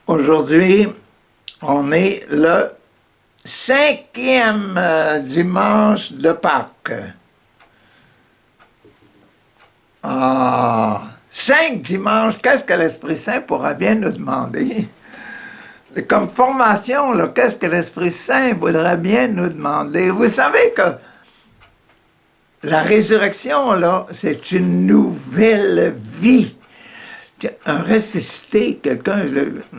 Aujourd'hui, on est le 5e dimanche de Pâques. Ah, 5 dimanches, qu'est-ce que l'Esprit Saint pourra bien nous demander? Comme formation, qu'est-ce que l'Esprit Saint voudrait bien nous demander? Vous savez que la résurrection, c'est une nouvelle vie. Un ressuscité, quelqu'un,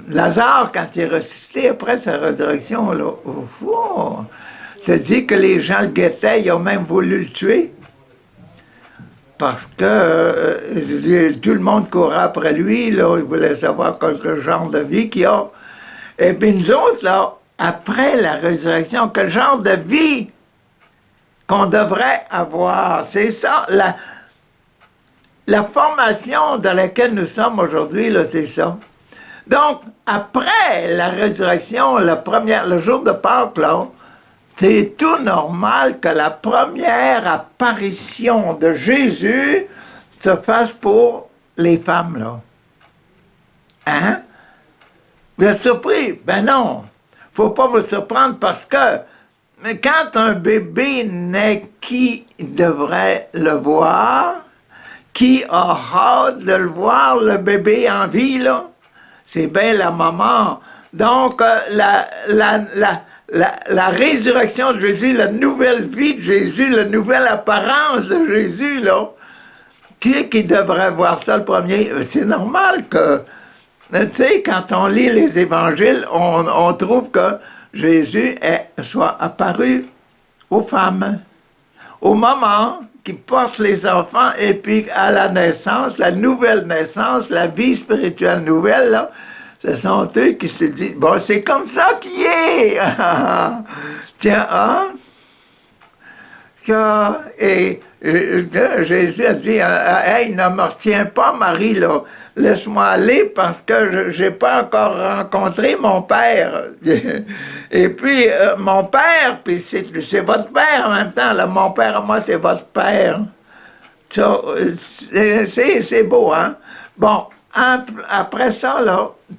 Lazare, quand il est ressuscité après sa résurrection, ça dit que les gens le guettaient, ils ont même voulu le tuer. Parce que tout le monde courait après lui, ils voulaient savoir quel genre de vie qu'il a. Et puis nous autres, après la résurrection, quel genre de vie qu'on devrait avoir. C'est ça, la formation dans laquelle nous sommes aujourd'hui, c'est ça. Donc, après la résurrection, le jour de Pâques, c'est tout normal que la première apparition de Jésus se fasse pour les femmes, Hein? Vous êtes surpris? Ben non. Faut pas vous surprendre parce que quand un bébé naît, qui devrait le voir? Qui a hâte de le voir, le bébé en vie, C'est bien la maman. Donc, la résurrection de Jésus, la nouvelle vie de Jésus, la nouvelle apparence de Jésus, qui devrait voir ça le premier? C'est normal que, tu sais, quand on lit les évangiles, on trouve que Jésus soit apparu aux femmes, aux mamans qui portent les enfants, et puis à la naissance, la nouvelle naissance, la vie spirituelle nouvelle, ce sont eux qui se disent, bon, c'est comme ça qu'il est! Tiens, hein? Et Jésus a dit, hey, ne me retiens pas, Marie, laisse-moi aller parce que je n'ai pas encore rencontré mon père. Et puis, mon père, puis c'est votre père en même temps, mon père à moi, c'est votre père. C'est beau, hein? Bon, après ça,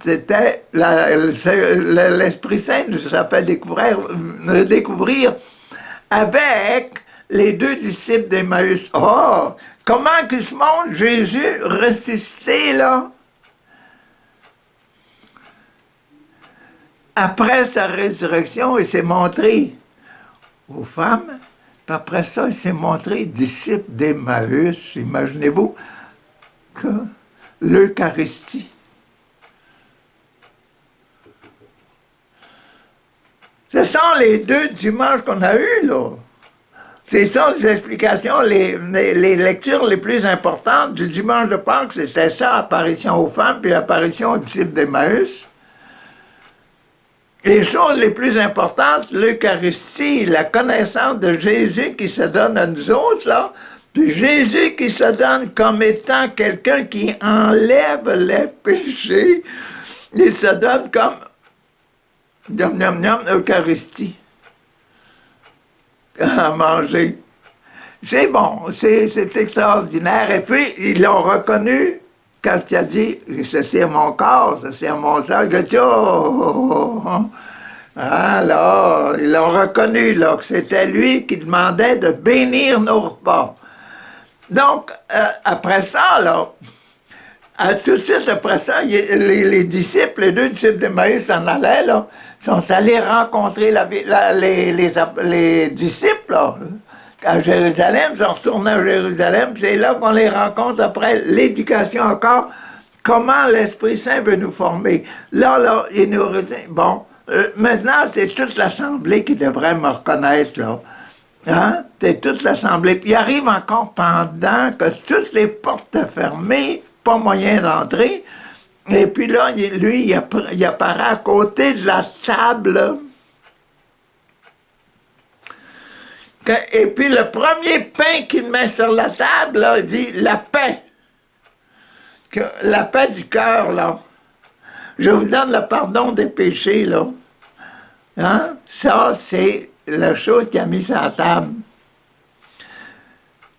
c'était l'Esprit Saint nous a fait découvrir avec les 2 disciples d'Emmaüs. Oh! Comment qu'il se montre Jésus ressuscité, Après sa résurrection, il s'est montré aux femmes, puis après ça, il s'est montré disciples d'Emmaüs. Imaginez-vous que l'Eucharistie. Ce sont les 2 dimanches qu'on a eus, Ce sont les explications, les lectures les plus importantes du dimanche de Pâques, c'était ça, apparition aux femmes, puis apparition aux disciples d'Emmaüs. Les choses les plus importantes, l'Eucharistie, la connaissance de Jésus qui se donne à nous autres, puis Jésus qui se donne comme étant quelqu'un qui enlève les péchés, il se donne comme Eucharistie à manger. C'est bon, c'est extraordinaire. Et puis, ils l'ont reconnu quand il a dit, c'est mon corps, c'est mon sang. Alors, ils l'ont reconnu, que c'était lui qui demandait de bénir nos repas. Donc, après ça, tout de suite après ça, les disciples, les 2 disciples d'Emmaüs s'en allaient, sont allés rencontrer les disciples, à Jérusalem, ils sont retournés à Jérusalem, c'est là qu'on les rencontre après l'éducation encore, comment l'Esprit Saint veut nous former. Là, il nous dit, bon, maintenant, c'est toute l'Assemblée qui devrait me reconnaître, Hein? C'est toute l'Assemblée. Puis il arrive encore pendant que toutes les portes sont fermées, pas moyen d'entrer. Et puis là, lui, il apparaît à côté de la table. Et puis le premier pain qu'il met sur la table, il dit la paix. La paix du cœur, Je vous donne le pardon des péchés, Hein? Ça, c'est la chose qu'il a mis sur la table.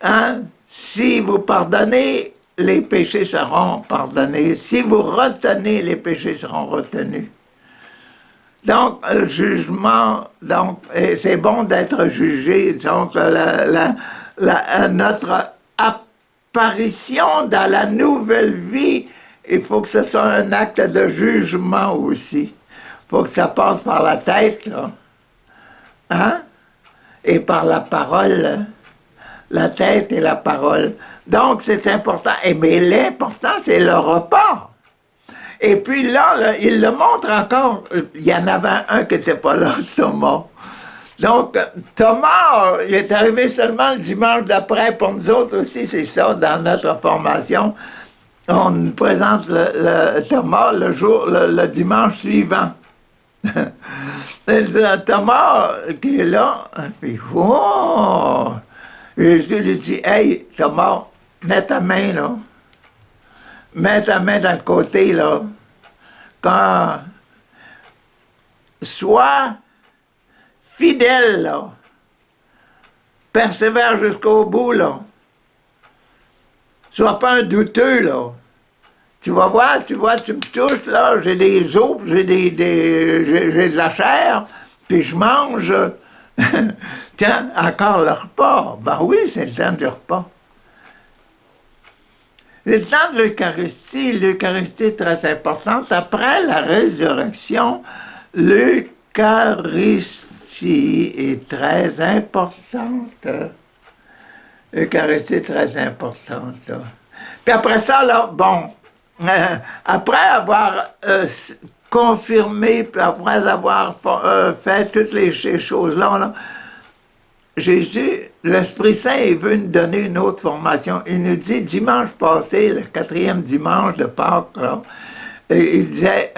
Hein? Si vous pardonnez les péchés seront pardonnés. Si vous retenez, les péchés seront retenus. Donc, le jugement, donc, c'est bon d'être jugé. Donc, notre apparition dans la nouvelle vie, il faut que ce soit un acte de jugement aussi. Il faut que ça passe par la tête, là. Hein? Et par la parole. La tête et la parole. Donc, c'est important. Mais l'important, c'est le repas. Et puis là, il le montre encore. Il y en avait un qui n'était pas là, Thomas. Donc, Thomas, il est arrivé seulement le dimanche d'après. Pour nous autres aussi, c'est ça, dans notre formation. On nous présente Thomas le dimanche suivant. Thomas qui est là, puis oh! Jésus lui dit, hey, Thomas, mets ta main là. Mets ta main dans le côté, là. Quand... Sois fidèle, là. Persévère jusqu'au bout, là. Sois pas un douteux, là. Tu vas voir, tu me touches, là, j'ai des os, j'ai de la chair, puis je mange. Tiens, encore le repas. Ben oui, c'est le temps du repas. Le temps de l'Eucharistie est très importante. Après la résurrection, l'Eucharistie est très importante. L'Eucharistie est très importante. Là. Puis après ça, là, bon, après avoir confirmé, puis après avoir fait toutes ces choses-là, là, Jésus, l'Esprit Saint est venu nous donner une autre formation. Il nous dit, dimanche passé, le 4e dimanche de Pâques, là, il disait,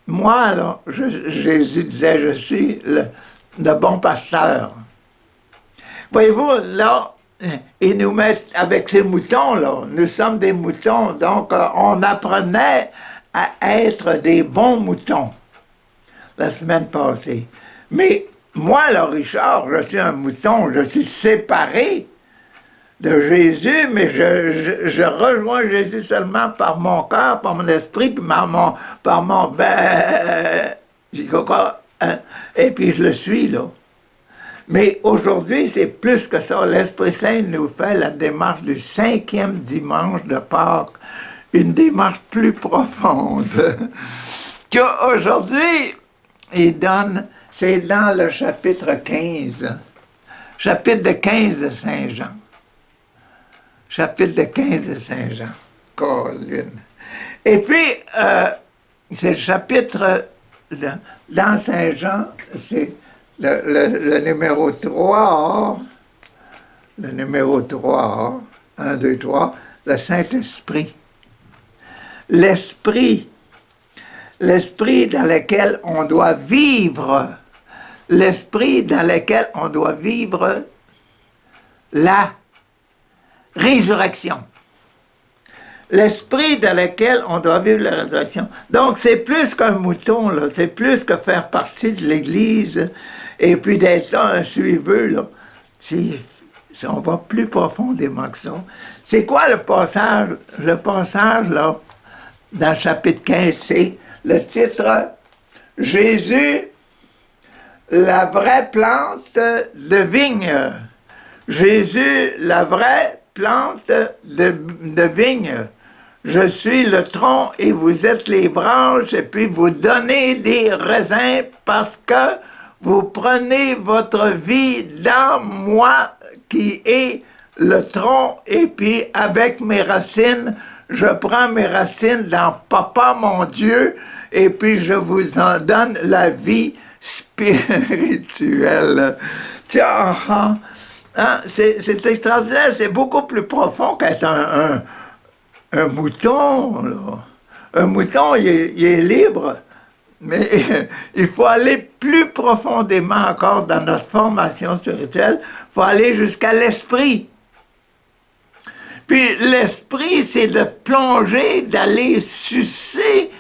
moi, là, Jésus disait, je suis le bon pasteur. Voyez-vous, là, il nous met avec ces moutons, là, nous sommes des moutons, donc on apprenait à être des bons moutons la semaine passée. Mais moi, là, Richard, je suis un mouton, je suis séparé de Jésus, mais je rejoins Jésus seulement par mon cœur, par mon esprit, puis par mon et puis je le suis, là. Mais aujourd'hui, c'est plus que ça. L'Esprit Saint nous fait la démarche du 5e dimanche de Pâques, une démarche plus profonde. Qu'aujourd'hui, il donne, c'est dans le chapitre 15, chapitre de 15 de Saint Jean. Chapitre de 15 de Saint Jean. Colline. Et puis, c'est le chapitre dans Saint Jean, c'est le numéro 3, le numéro 3, 1, 2, 3, le Saint-Esprit. L'Esprit dans lequel on doit vivre, l'Esprit dans lequel on doit vivre la résurrection. L'Esprit dans lequel on doit vivre la résurrection. Donc, c'est plus qu'un mouton, là. C'est plus que faire partie de l'Église et puis d'être là, un suiveux, là. On va plus profondément que ça. C'est quoi le passage? Le passage, là, dans le chapitre 15, c'est le titre « Jésus, la vraie plante de vigne ». Jésus, la vraie plante de vigne. Je suis le tronc et vous êtes les branches, et puis vous donnez des raisins parce que vous prenez votre vie dans moi qui est le tronc, et puis avec mes racines, je prends mes racines dans Papa mon Dieu, et puis je vous en donne la vie spirituelle. Tiens, c'est extraordinaire, c'est beaucoup plus profond qu'être un mouton, là. Un mouton, il est libre, mais il faut aller plus profondément encore dans notre formation spirituelle. Il faut aller jusqu'à l'esprit. Puis l'esprit, c'est de plonger, d'aller sucer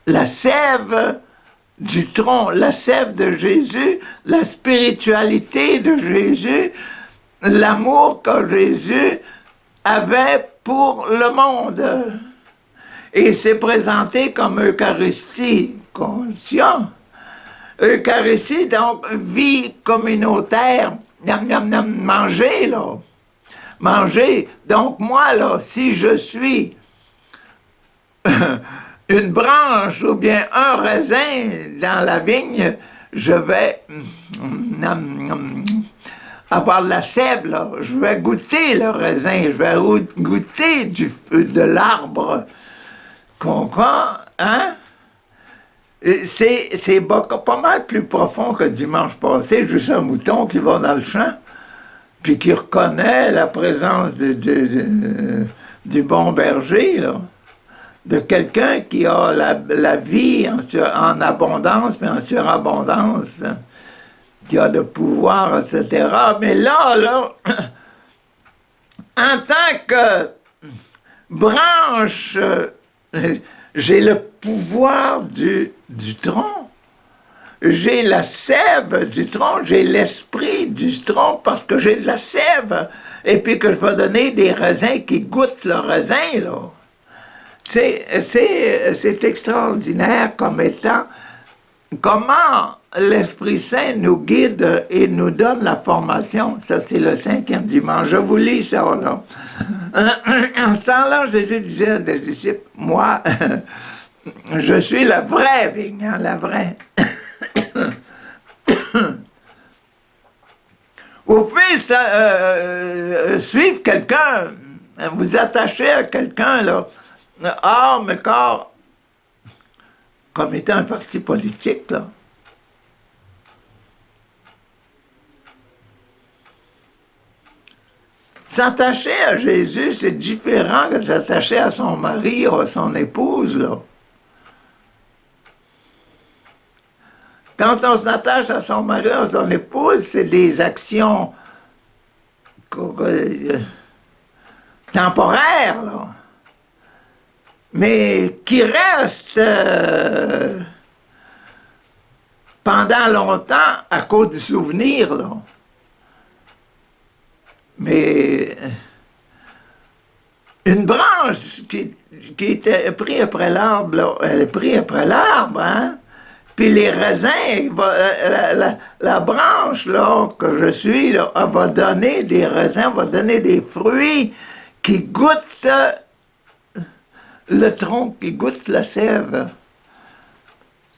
la sève du tronc, la sève de Jésus, la spiritualité de Jésus, l'amour qu'a Jésus, avait pour le monde. Et il s'est présenté comme Eucharistie, conscient. Eucharistie, donc, vie communautaire, miam, miam, miam, manger, là. Manger. Donc, moi, là, si je suis une branche ou bien un raisin dans la vigne, je vais avoir de la sève, là. Je vais goûter le raisin, je vais goûter de l'arbre. Comprends? Hein? C'est pas mal plus profond que dimanche passé, juste un mouton qui va dans le champ, puis qui reconnaît la présence du bon berger, là. De quelqu'un qui a la vie en abondance, mais en surabondance, qui a le pouvoir, etc. Mais là, en tant que branche, j'ai le pouvoir du tronc. J'ai la sève du tronc, j'ai l'esprit du tronc parce que j'ai de la sève. Et puis que je vais donner des raisins qui goûtent le raisin, là. C'est extraordinaire comme étant comment l'Esprit Saint nous guide et nous donne la formation. Ça, c'est le 5e dimanche. Je vous lis ça, là. En ce temps-là, Jésus disait à des disciples, moi, je suis la vraie vigne, hein, la vraie. Vous pouvez suivre quelqu'un, vous attacher à quelqu'un, là, âme et corps, comme étant un parti politique, là. S'attacher à Jésus, c'est différent que s'attacher à son mari ou à son épouse, là. Quand on s'attache à son mari ou à son épouse, c'est des actions temporaires, là. Mais qui restent pendant longtemps à cause du souvenir, là. Mais une branche qui était prise après l'arbre, là, elle est prise après l'arbre, hein? Puis les raisins, la branche là, que je suis, là, elle va donner des raisins, va donner des fruits qui goûtent le tronc, qui goûtent la sève.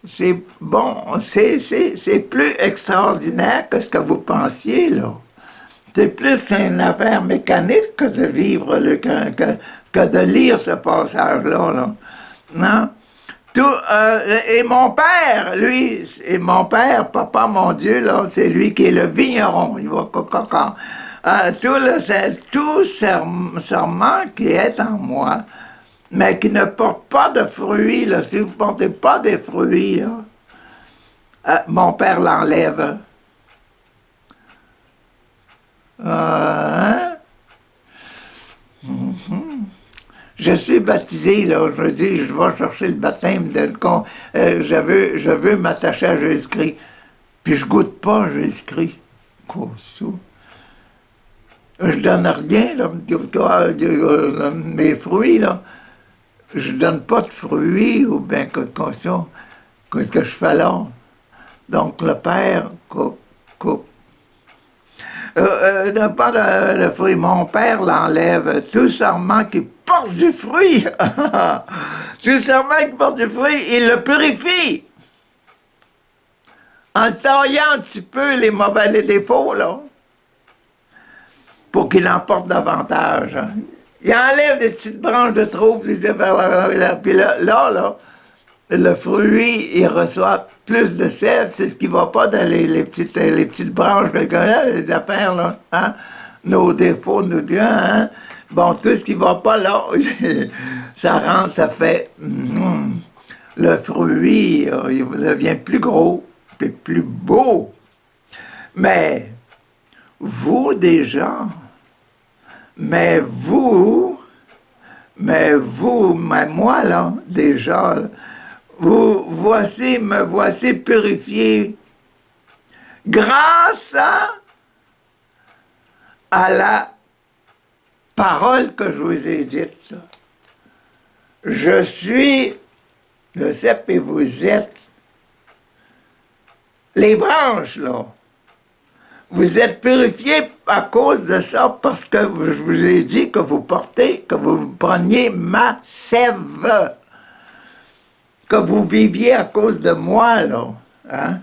C'est bon, c'est plus extraordinaire que ce que vous pensiez, là. C'est plus une affaire mécanique que de vivre, que de lire ce passage-là, là. Non? Et mon père, lui, et mon père, papa, mon Dieu, là, c'est lui qui est le vigneron. Il va tout serment qui est en moi, mais qui ne porte pas de fruits, là, si vous ne portez pas des fruits, là, mon père l'enlève. Hein? Je suis baptisé, là, je dis, je vais chercher le baptême, je veux m'attacher à Jésus-Christ, puis je goûte pas Jésus-Christ. Je donne rien, là, mes fruits, là, je donne pas de fruits, ou bien qu'est-ce que je fais là? Donc le Père coupe. Pas de fruits. Mon père l'enlève. Tout serment qui porte du fruit, tout serment qui porte du fruit, il le purifie. En taillant un petit peu les mauvais défauts, là, pour qu'il en porte davantage. Il enlève des petites branches de trouble, puis là, le fruit, il reçoit plus de sève, c'est ce qui ne va pas dans les petites branches, les affaires, là, hein? Nos défauts, hein? Bon, tout ce qui ne va pas là, ça rentre, ça fait... le fruit, il devient plus gros, puis plus beau. Mais vous, déjà, mais moi, là, déjà, me voici purifié grâce à la paroles que je vous ai dites, là. Je suis le cep et vous êtes les branches, là. Vous êtes purifiés à cause de ça, parce que je vous ai dit que vous preniez ma sève, que vous viviez à cause de moi, là. Hein?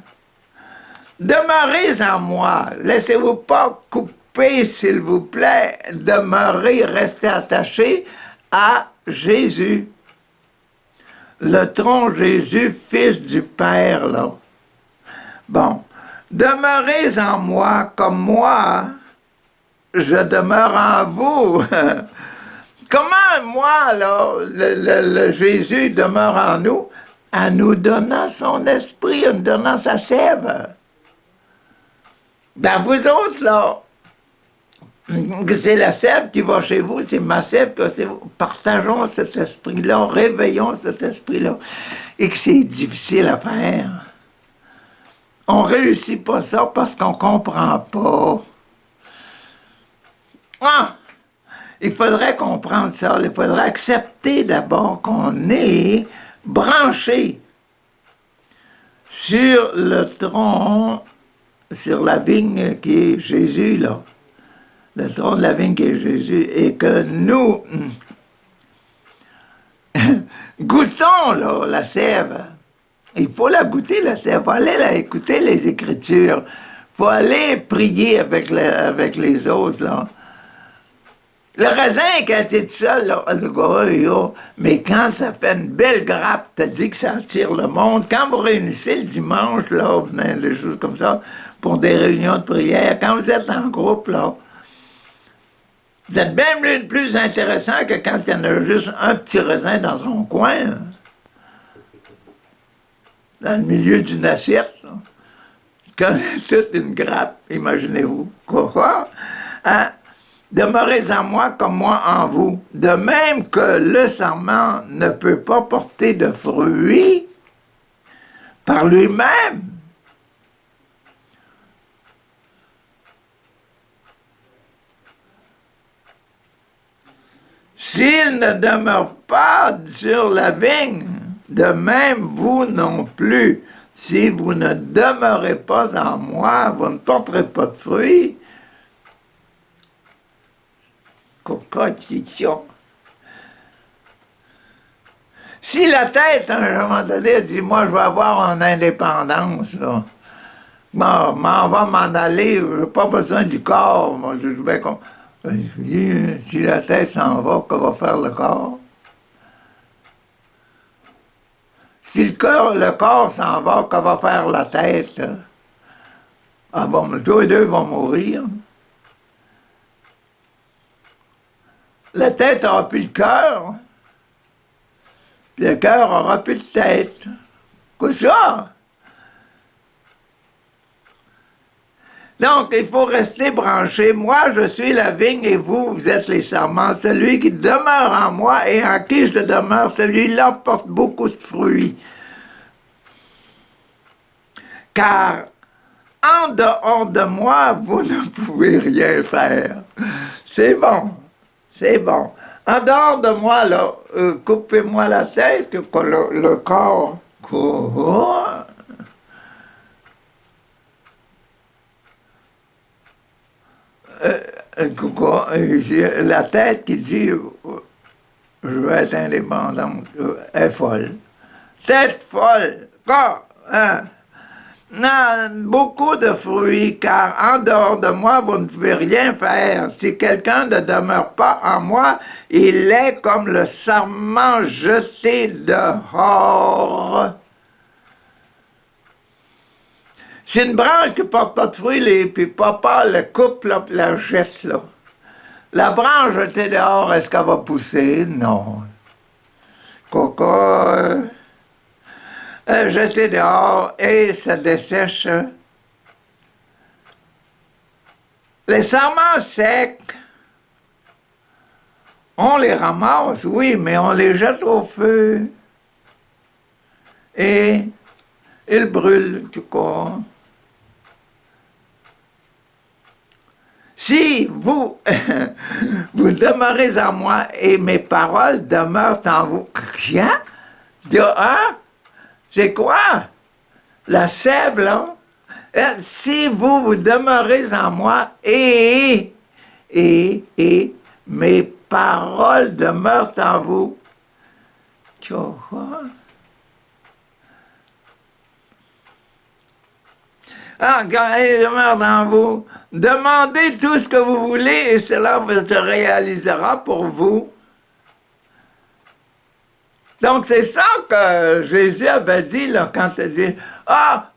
Demeurez en moi. Laissez-vous pas couper, s'il vous plaît. Demeurez, restez attachés à Jésus. Le tronc Jésus, fils du Père, là. Bon. Demeurez en moi comme moi, je demeure en vous. Comment moi, là, le Jésus demeure en nous? En nous donnant son esprit, en nous donnant sa sève. Dans vous autres, là, c'est la sève qui va chez vous, c'est ma sève que c'est. Partageons cet esprit-là, réveillons cet esprit-là. Et que c'est difficile à faire. On ne réussit pas ça parce qu'on ne comprend pas. Ah! Il faudrait comprendre ça. Il faudrait accepter d'abord qu'on est branché sur le tronc, sur la vigne qui est Jésus, là. Le tronc de la vigne qui est Jésus. Et que nous goûtons, là, la sève. Il faut la goûter, la sève. Il faut aller écouter les Écritures. Il faut aller prier avec les autres, là. Le raisin, quand tu es tout seul, là, mais quand ça fait une belle grappe, t'as dit que ça attire le monde. Quand vous réunissez le dimanche, là, des choses comme ça, pour des réunions de prière, quand vous êtes en groupe, là, vous êtes bien plus intéressant que quand il y en a juste un petit raisin dans son coin, dans le milieu d'une assiette, là. Quand c'est une grappe, imaginez-vous. Quoi? Hein? Demeurez en moi comme moi en vous. De même que le sarment ne peut pas porter de fruits par lui-même. S'il ne demeure pas sur la vigne, de même vous non plus. Si vous ne demeurez pas en moi, vous ne porterez pas de fruits. Cocotition. Si la tête, à un moment donné, dit, moi, je vais avoir une indépendance, là. Bon, on va m'en aller, je n'ai pas besoin du corps. Moi, je vais comme... Si la tête s'en va, que va faire le corps? Si le corps s'en va, que va faire la tête? Ah bon, tous les deux vont mourir. La tête aura plus de cœur, puis le cœur aura plus de tête. Quoi ça? Donc, il faut rester branché. Moi, je suis la vigne et vous, vous êtes les sarments. Celui qui demeure en moi et en qui je demeure, celui-là porte beaucoup de fruits. Car en dehors de moi, vous ne pouvez rien faire. C'est bon. C'est bon. En dehors de moi, là, coupez-moi la tête, le corps. Quoi? La tête qui dit je veux être indépendante est folle. C'est folle. Quoi? Hein? Non, beaucoup de fruits, car en dehors de moi, vous ne pouvez rien faire. Si quelqu'un ne demeure pas en moi, il est comme le sarment jeté dehors. C'est une branche qui ne porte pas de fruits, puis papa le coupe, là, puis la jette, là. La branche jetée dehors, est-ce qu'elle va pousser? Non. Coco... jetée dehors et ça dessèche. Les sarments secs, on les ramasse, oui, mais on les jette au feu. Et ils brûlent, tout cas. Si vous, vous demeurez en moi et mes paroles demeurent en vous. Quoi? Hein? C'est quoi? La sève, là? Si vous, vous demeurez en moi et mes paroles demeurent en vous. Tu vois? Ah, quand elles demeurent en vous, demandez tout ce que vous voulez et cela se réalisera pour vous. Donc, c'est ça que Jésus avait dit là, quand il dit « Ah,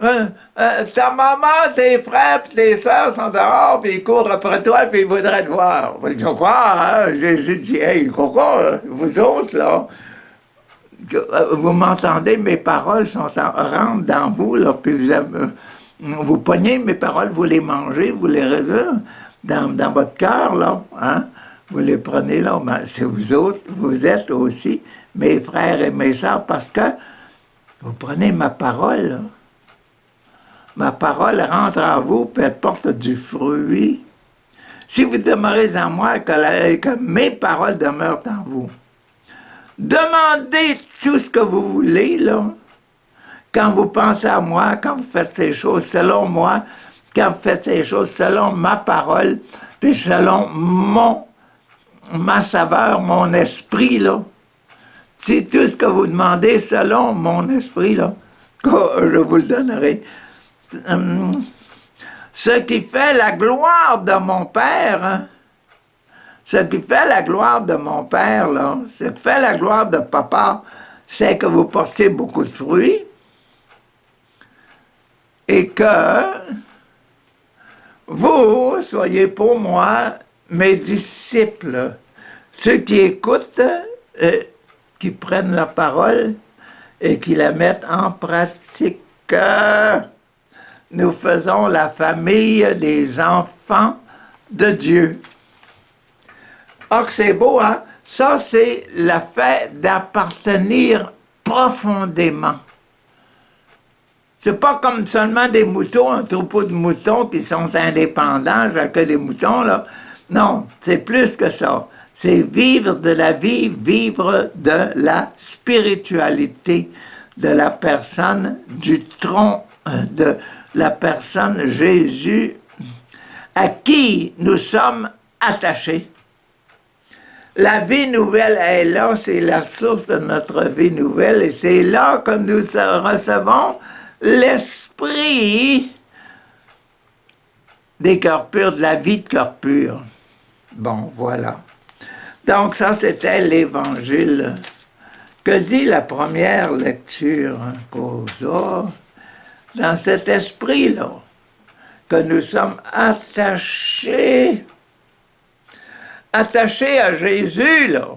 ta maman, tes frères et tes sœurs sont dehors, puis ils courent après toi, puis ils voudraient te voir. » Tu crois, hein? Jésus dit « Hey, pourquoi, vous autres, là, vous m'entendez, mes paroles rentrent dans vous, là, puis vous pognez mes paroles, vous les mangez, vous les résolvez dans votre cœur, là, hein? Vous les prenez là, mais c'est vous autres, vous êtes aussi mes frères et mes sœurs, parce que vous prenez ma parole, là. Ma parole rentre en vous, puis elle porte du fruit. Si vous demeurez en moi, que mes paroles demeurent en vous. Demandez tout ce que vous voulez, là. Quand vous pensez à moi, quand vous faites ces choses selon moi, quand vous faites ces choses selon ma parole, puis selon ma saveur, mon esprit, là. C'est tout ce que vous demandez selon mon esprit, là, que je vous le donnerai. Ce qui fait la gloire de mon Père, hein, ce qui fait la gloire de mon Père, là, ce qui fait la gloire de Papa, c'est que vous portez beaucoup de fruits et que vous soyez pour moi mes disciples, ceux qui écoutent, qui prennent la parole et qui la mettent en pratique. Nous faisons la famille des enfants de Dieu. Oh, c'est beau, hein? Ça, c'est le fait d'appartenir profondément. C'est pas comme seulement des moutons, un troupeau de moutons qui sont indépendants, que des moutons, là. Non, c'est plus que ça. C'est vivre de la vie, vivre de la spiritualité de la personne du tronc, de la personne Jésus, à qui nous sommes attachés. La vie nouvelle est là, c'est la source de notre vie nouvelle, et c'est là que nous recevons l'esprit des cœurs purs, de la vie de cœur pur. Bon, voilà. Donc ça, c'était l'Évangile. Que dit la première lecture, hein, dans cet esprit-là, que nous sommes attachés à Jésus, là.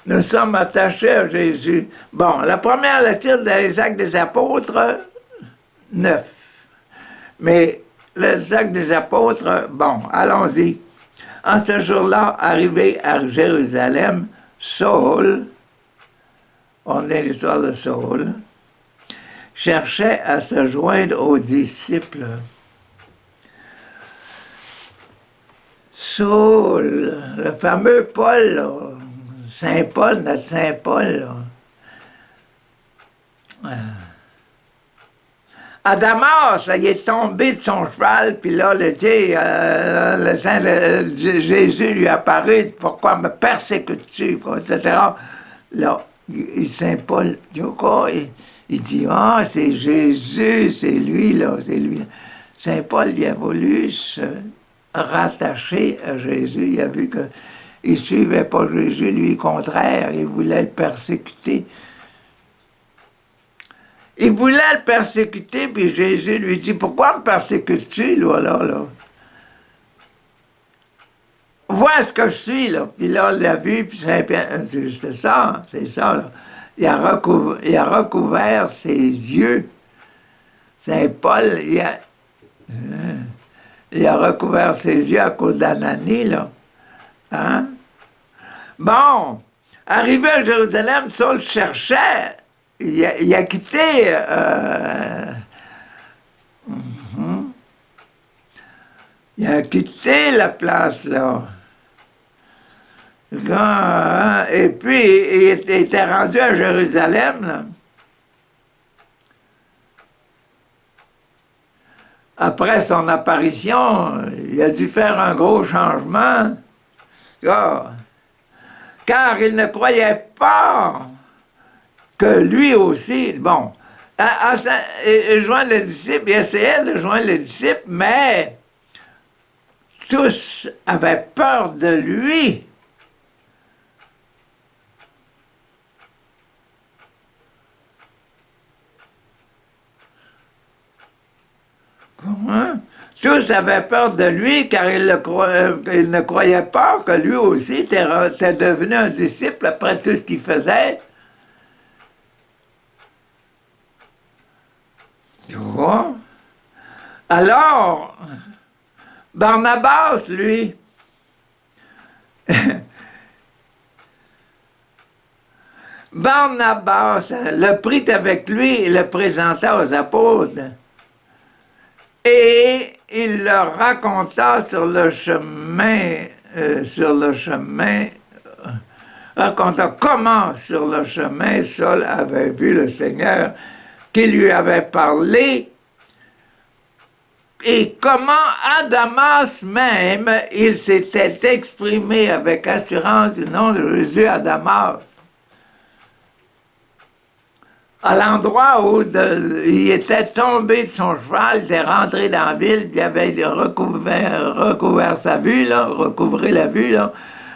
Nous sommes attachés à Jésus. Bon, la première lecture des Actes des Apôtres, 9. Mais les Actes des Apôtres, bon, allons-y. En ce jour-là, arrivé à Jérusalem, Saul, on est l'histoire de Saul, cherchait à se joindre aux disciples. Saul, le fameux Paul, là, Saint Paul, notre Saint Paul, là. À Damas, là, il est tombé de son cheval, puis là, le Jésus lui apparaît, « Pourquoi me persécutes-tu? » etc. Là, Saint Paul, il dit, « Ah, c'est Jésus, c'est lui, là, c'est lui. » Saint Paul, il a voulu se rattacher à Jésus. Il a vu qu'il ne suivait pas Jésus, lui, au contraire, il voulait le persécuter. Il voulait le persécuter, puis Jésus lui dit, « Pourquoi me persécutes-tu, là? Vois ce que je suis, là. » Puis là, il l'a vu, puis c'est ça, là. Il a recouvert ses yeux. Saint Paul, il a recouvert ses yeux à cause d'Ananie, là. Hein? Bon, arrivé à Jérusalem, Saul cherchait. Il a quitté Il a quitté la place, là. Et puis, il était rendu à Jérusalem, là. Après son apparition, il a dû faire un gros changement. Car il ne croyait pas que lui aussi, bon, joindre les disciples, il essayait de joindre les disciples, mais tous avaient peur de lui. Hein? Tous avaient peur de lui car il ne croyait pas que lui aussi était devenu un disciple après tout ce qu'il faisait. Tu vois? Alors, Barnabas, lui, Barnabas le prit avec lui et le présenta aux apôtres. Et il leur raconta sur le chemin, raconta comment sur le chemin Saul avait vu le Seigneur qui lui avait parlé et comment à Damas même il s'était exprimé avec assurance du nom de Jésus à Damas. À l'endroit où il était tombé de son cheval, il était rentré dans la ville, puis il avait recouvert sa vue, là, recouvré la vue, là.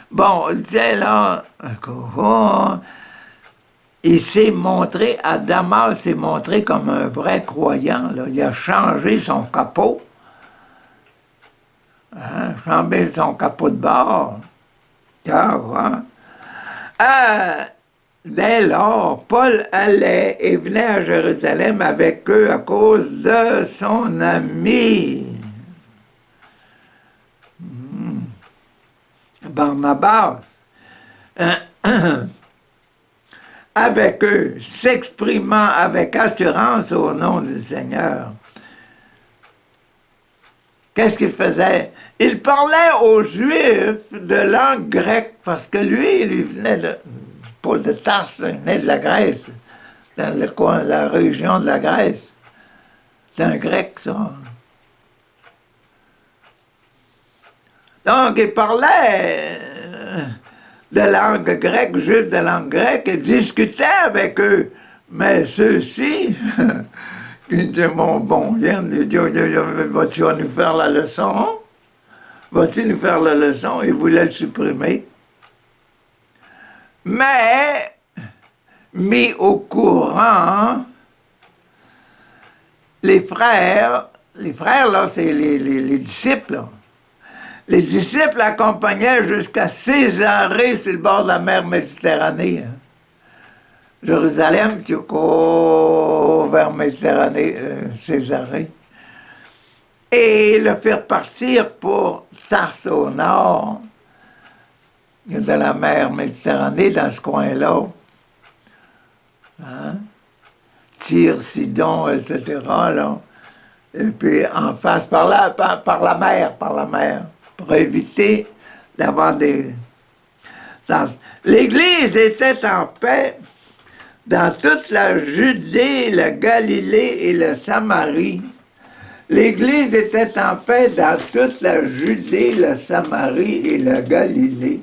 Bon, tiens, là, il s'est montré, à Damas, s'est montré comme un vrai croyant, là. Il a changé son capot, hein, changé son capot de bord. Dès lors, Paul allait et venait à Jérusalem avec eux à cause de son ami. Barnabas. Avec eux, s'exprimant avec assurance au nom du Seigneur. Qu'est-ce qu'il faisait? Il parlait aux Juifs de langue grecque, parce que lui, il venait de... Paul de Tarse, il venait de la Grèce, dans le coin, la région de la Grèce. C'est un grec, ça. Donc, il parlait de langue grecque, juif de langue grecque, et discutait avec eux. Mais ceux-ci, ils disaient, bon, viens, vas-tu nous faire la leçon? Vas-tu nous faire la leçon? Ils voulaient le supprimer. Mais, mis au courant, les frères là, c'est les disciples, là. Les disciples l'accompagnaient jusqu'à Césarée, sur le bord de la mer Méditerranée. Hein. Jérusalem, tu cours vers Méditerranée, Césarée. Et le firent partir pour Tarse au nord, de la mer Méditerranée, dans ce coin-là. Hein? Tyr, Sidon, etc. Là. Et puis en face, par la mer, pour éviter d'avoir des... L'Église était en paix dans toute la Judée, la Galilée et la Samarie. L'Église était en paix dans toute la Judée, la Samarie et la Galilée.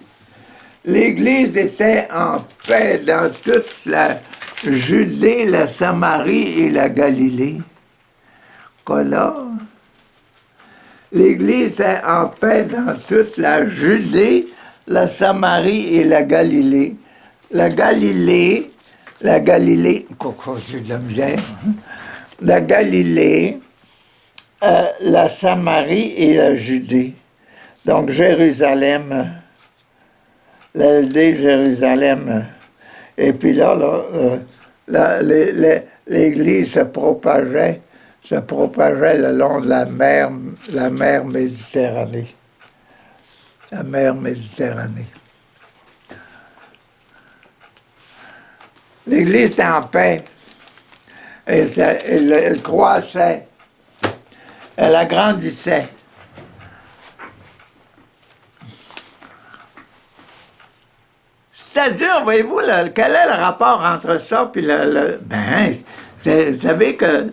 L'Église était en paix dans toute la Judée, la Samarie et la Galilée. Voilà. L'Église était en paix dans toute la Judée, la Samarie et la Galilée. La Galilée, j'ai de la misère. La Galilée, la Samarie et la Judée. Donc Jérusalem, Jérusalem. Et puis l'Église se propageait le long de la mer Méditerranée. La mer Méditerranée. L'Église était en paix. Elle croissait. Elle agrandissait. très dur, voyez-vous, là, quel est le rapport entre ça puis ben, vous savez que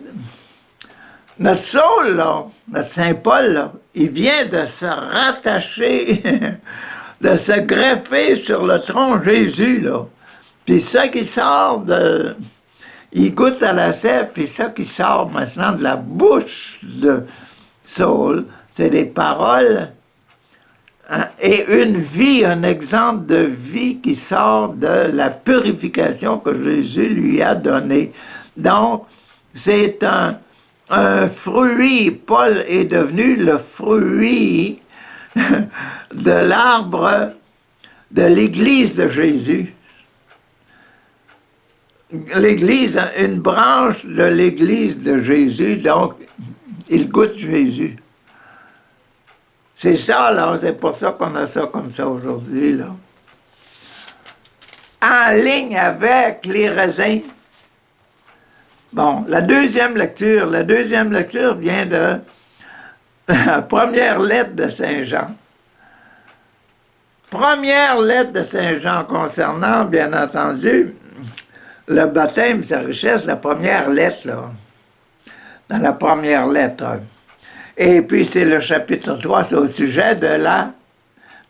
notre Saul, là, notre Saint Paul, là, il vient de se rattacher, de se greffer sur le tronc Jésus, là. Puis ça qui sort de... Il goûte à la sève, puis ça qui sort maintenant de la bouche de Saul, c'est des paroles et une vie, un exemple de vie qui sort de la purification que Jésus lui a donnée. Donc, c'est un fruit. Paul est devenu le fruit de l'arbre de l'Église de Jésus. L'Église, une branche de l'Église de Jésus, donc il goûte Jésus. C'est ça, là, c'est pour ça qu'on a ça comme ça aujourd'hui, là. En ligne avec les raisins. Bon, la deuxième lecture vient de la première lettre de Saint Jean. Première lettre de Saint Jean concernant, bien entendu, le baptême, sa richesse, la première lettre, là. Dans la première lettre. Et puis, c'est le chapitre 3, c'est au sujet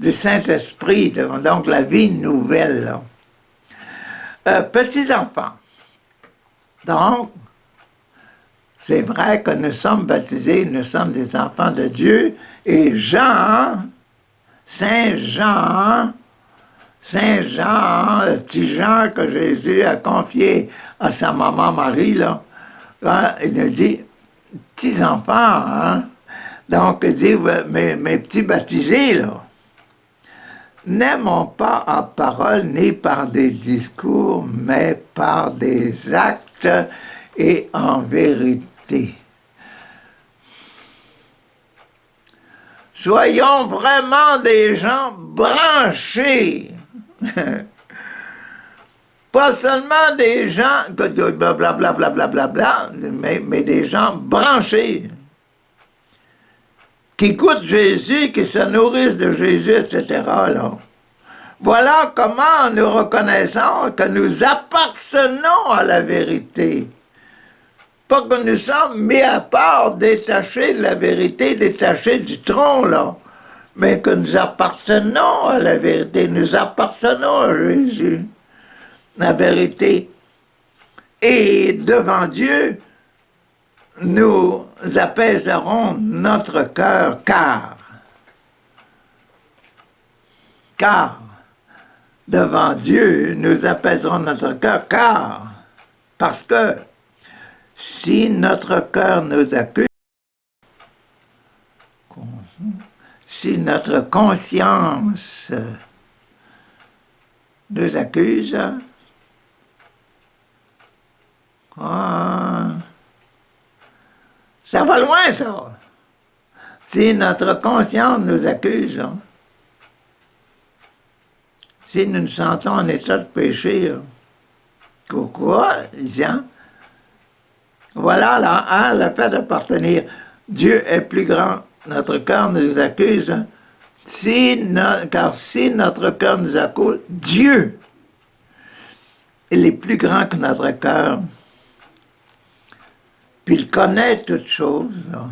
du Saint-Esprit, donc la vie nouvelle. Petits enfants. Donc, c'est vrai que nous sommes baptisés, nous sommes des enfants de Dieu, et Saint Jean, le petit Jean que Jésus a confié à sa maman Marie, là, il nous dit, petits enfants, hein? Donc, il dit, mes petits baptisés, là, n'aimons pas en parole ni par des discours, mais par des actes et en vérité. Soyons vraiment des gens branchés. Pas seulement des gens, blablabla, mais des gens branchés, qui goûtent Jésus, qui se nourrissent de Jésus, etc. Là. Voilà comment nous reconnaissons que nous appartenons à la vérité. Pas que nous sommes mis à part, détachés de la vérité, détachés du tronc, là, mais que nous appartenons à la vérité, nous appartenons à Jésus, la vérité. Et devant Dieu, nous apaiserons notre cœur, car devant Dieu, nous apaiserons notre cœur, parce que si notre cœur nous accuse, si notre conscience nous accuse, ça va loin, ça. Si notre conscience nous accuse, si nous nous sentons en état de péché, quoi, Jean? Voilà là, le fait d'appartenir. Dieu est plus grand. Notre cœur nous accuse. Car si notre cœur nous accuse, Dieu, il est plus grand que notre cœur. Puis il connaît toutes choses. Là.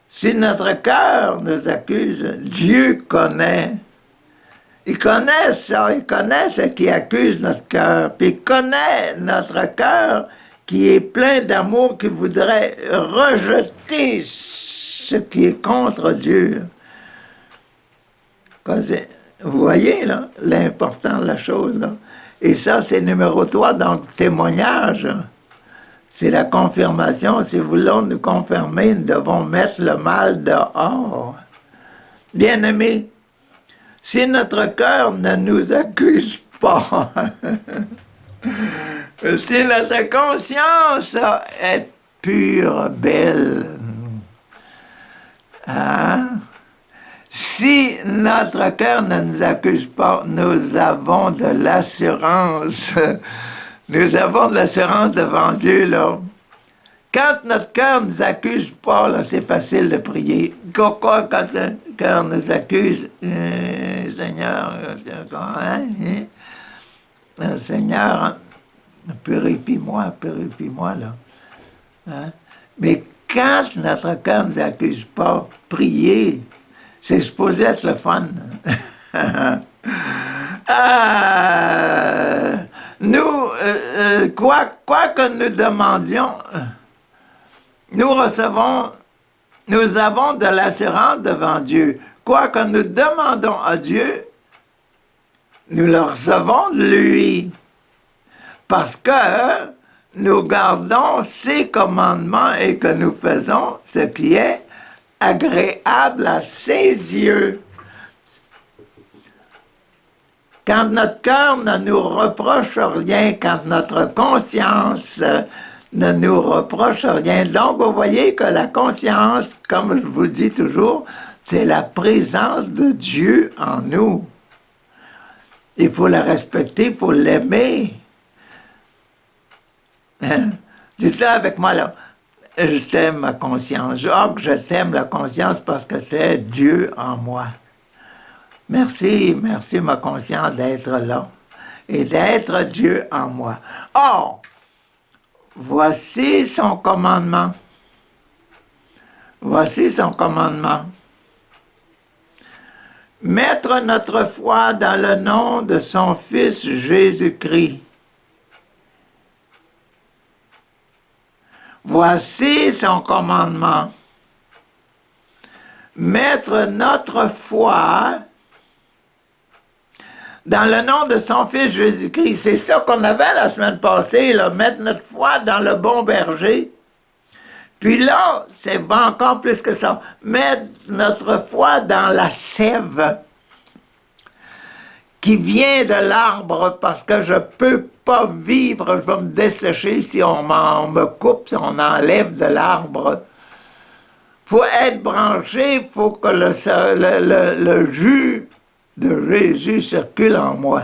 Si notre cœur nous accuse, Dieu connaît. Il connaît ça, il connaît ce qui accuse notre cœur. Puis il connaît notre cœur qui est plein d'amour, qui voudrait rejeter ce qui est contre Dieu. Vous voyez, là, l'important de la chose, là. Et ça, c'est numéro 3, donc témoignage. C'est la confirmation. Si nous voulons nous confirmer, nous devons mettre le mal dehors. Bien-aimés, si notre cœur ne nous accuse pas, si notre conscience est pure, belle, hein? Si notre cœur ne nous accuse pas, nous avons de l'assurance. Nous avons de l'assurance devant Dieu, là, quand notre cœur ne nous accuse pas, là, c'est facile de prier. Pourquoi quand le cœur nous accuse, Seigneur, Seigneur, hein, purifie-moi, là. Hein? Mais quand notre cœur ne nous accuse pas, prier, c'est supposé être le fun. Nous, quoi que nous demandions, nous avons de l'assurance devant Dieu. Quoi que nous demandons à Dieu, nous le recevons de lui. Parce que nous gardons ses commandements et que nous faisons ce qui est agréable à ses yeux. Quand notre cœur ne nous reproche rien, quand notre conscience ne nous reproche rien. Donc, vous voyez que la conscience, comme je vous dis toujours, c'est la présence de Dieu en nous. Il faut la respecter, il faut l'aimer. Hein? Dites-le avec moi, là. Je t'aime ma conscience. Jacques, je t'aime la conscience parce que c'est Dieu en moi. Merci, merci ma conscience d'être là et d'être Dieu en moi. Or, voici son commandement. Voici son commandement. Mettre notre foi dans le nom de son Fils Jésus-Christ. Voici son commandement. Mettre notre foi dans le nom de son Fils Jésus-Christ. C'est ça qu'on avait la semaine passée, là, mettre notre foi dans le bon berger. Puis là, c'est encore plus que ça. Mettre notre foi dans la sève qui vient de l'arbre, parce que je ne peux pas vivre, je vais me dessécher si on me coupe, si on enlève de l'arbre. Il faut être branché, il faut que le jus de Jésus circule en moi.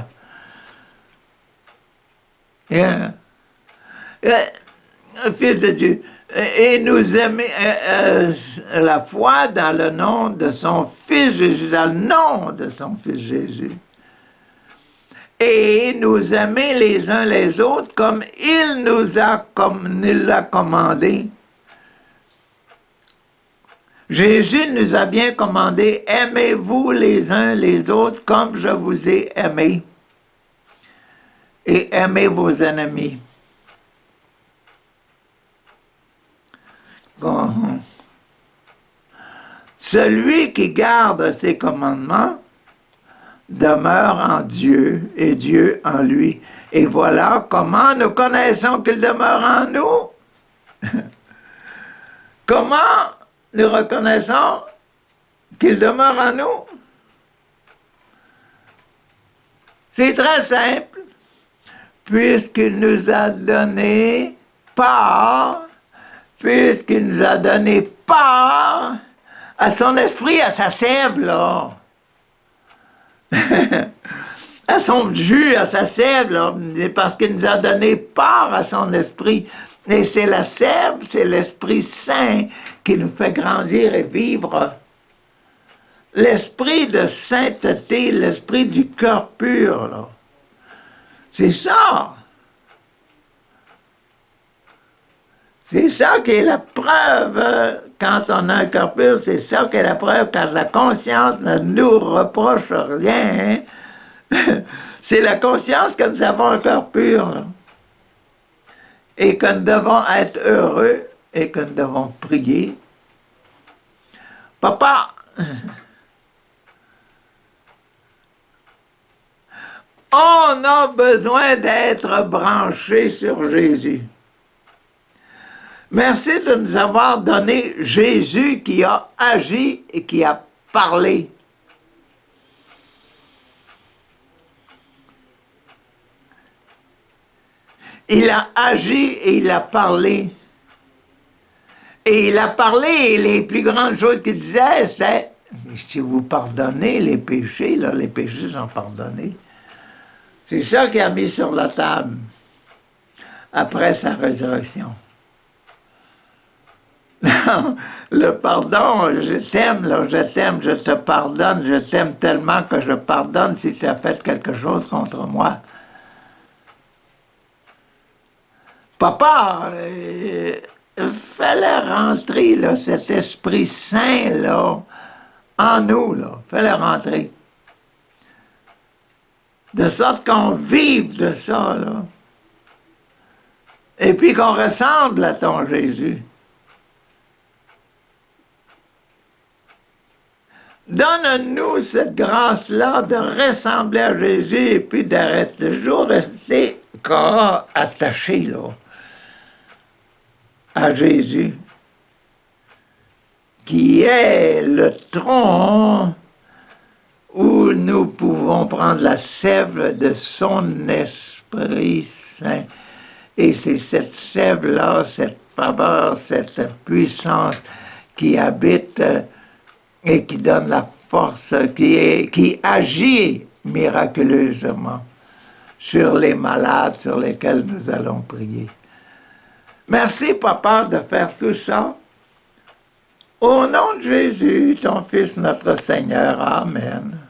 Yeah. Fils de Dieu. Et nous aimer la foi dans le nom de son Fils Jésus, dans le nom de son Fils Jésus. Et nous aimer les uns les autres comme il nous l'a commandé. Jésus nous a bien commandé, aimez-vous les uns les autres comme je vous ai aimé. Et aimez vos ennemis. Celui qui garde ses commandements demeure en Dieu et Dieu en lui. Et voilà comment nous connaissons qu'il demeure en nous. Comment nous reconnaissons qu'il demeure en nous? C'est très simple. Puisqu'il nous a donné part, à son esprit, à sa sève, là. À son jus, à sa sève, là, parce qu'il nous a donné part à son esprit. Et c'est la sève, c'est l'Esprit Saint qui nous fait grandir et vivre. L'esprit de sainteté, l'esprit du cœur pur, là. C'est ça. C'est ça qui est la preuve quand on a un cœur pur, c'est ça qui est la preuve quand la conscience ne nous reproche rien. Hein? C'est la conscience que nous avons un cœur pur, là. Et que nous devons être heureux et que nous devons prier. Papa, on a besoin d'être branché sur Jésus. Merci de nous avoir donné Jésus qui a agi et qui a parlé. Il a agi et il a parlé. Et il a parlé, et les plus grandes choses qu'il disait, c'était « Si vous pardonnez les péchés, là, les péchés sont pardonnés. » C'est ça qu'il a mis sur la table après sa résurrection. Non, le pardon, je t'aime, là, je t'aime, je te pardonne, je t'aime tellement que je pardonne si tu as fait quelque chose contre moi. Papa, fallait rentrer, là, cet Esprit Saint, là, en nous, là. Fallait rentrer. De sorte qu'on vive de ça, là. Et puis qu'on ressemble à ton Jésus. Donne-nous cette grâce-là de ressembler à Jésus et puis d'arrêter toujours rester corps attaché, là, à Jésus, qui est le tronc où nous pouvons prendre la sève de son Esprit Saint. Et c'est cette sève-là, cette faveur, cette puissance qui habite et qui donne la force, qui agit miraculeusement sur les malades sur lesquels nous allons prier. Merci, Papa, de faire tout ça. Au nom de Jésus, ton Fils, notre Seigneur. Amen.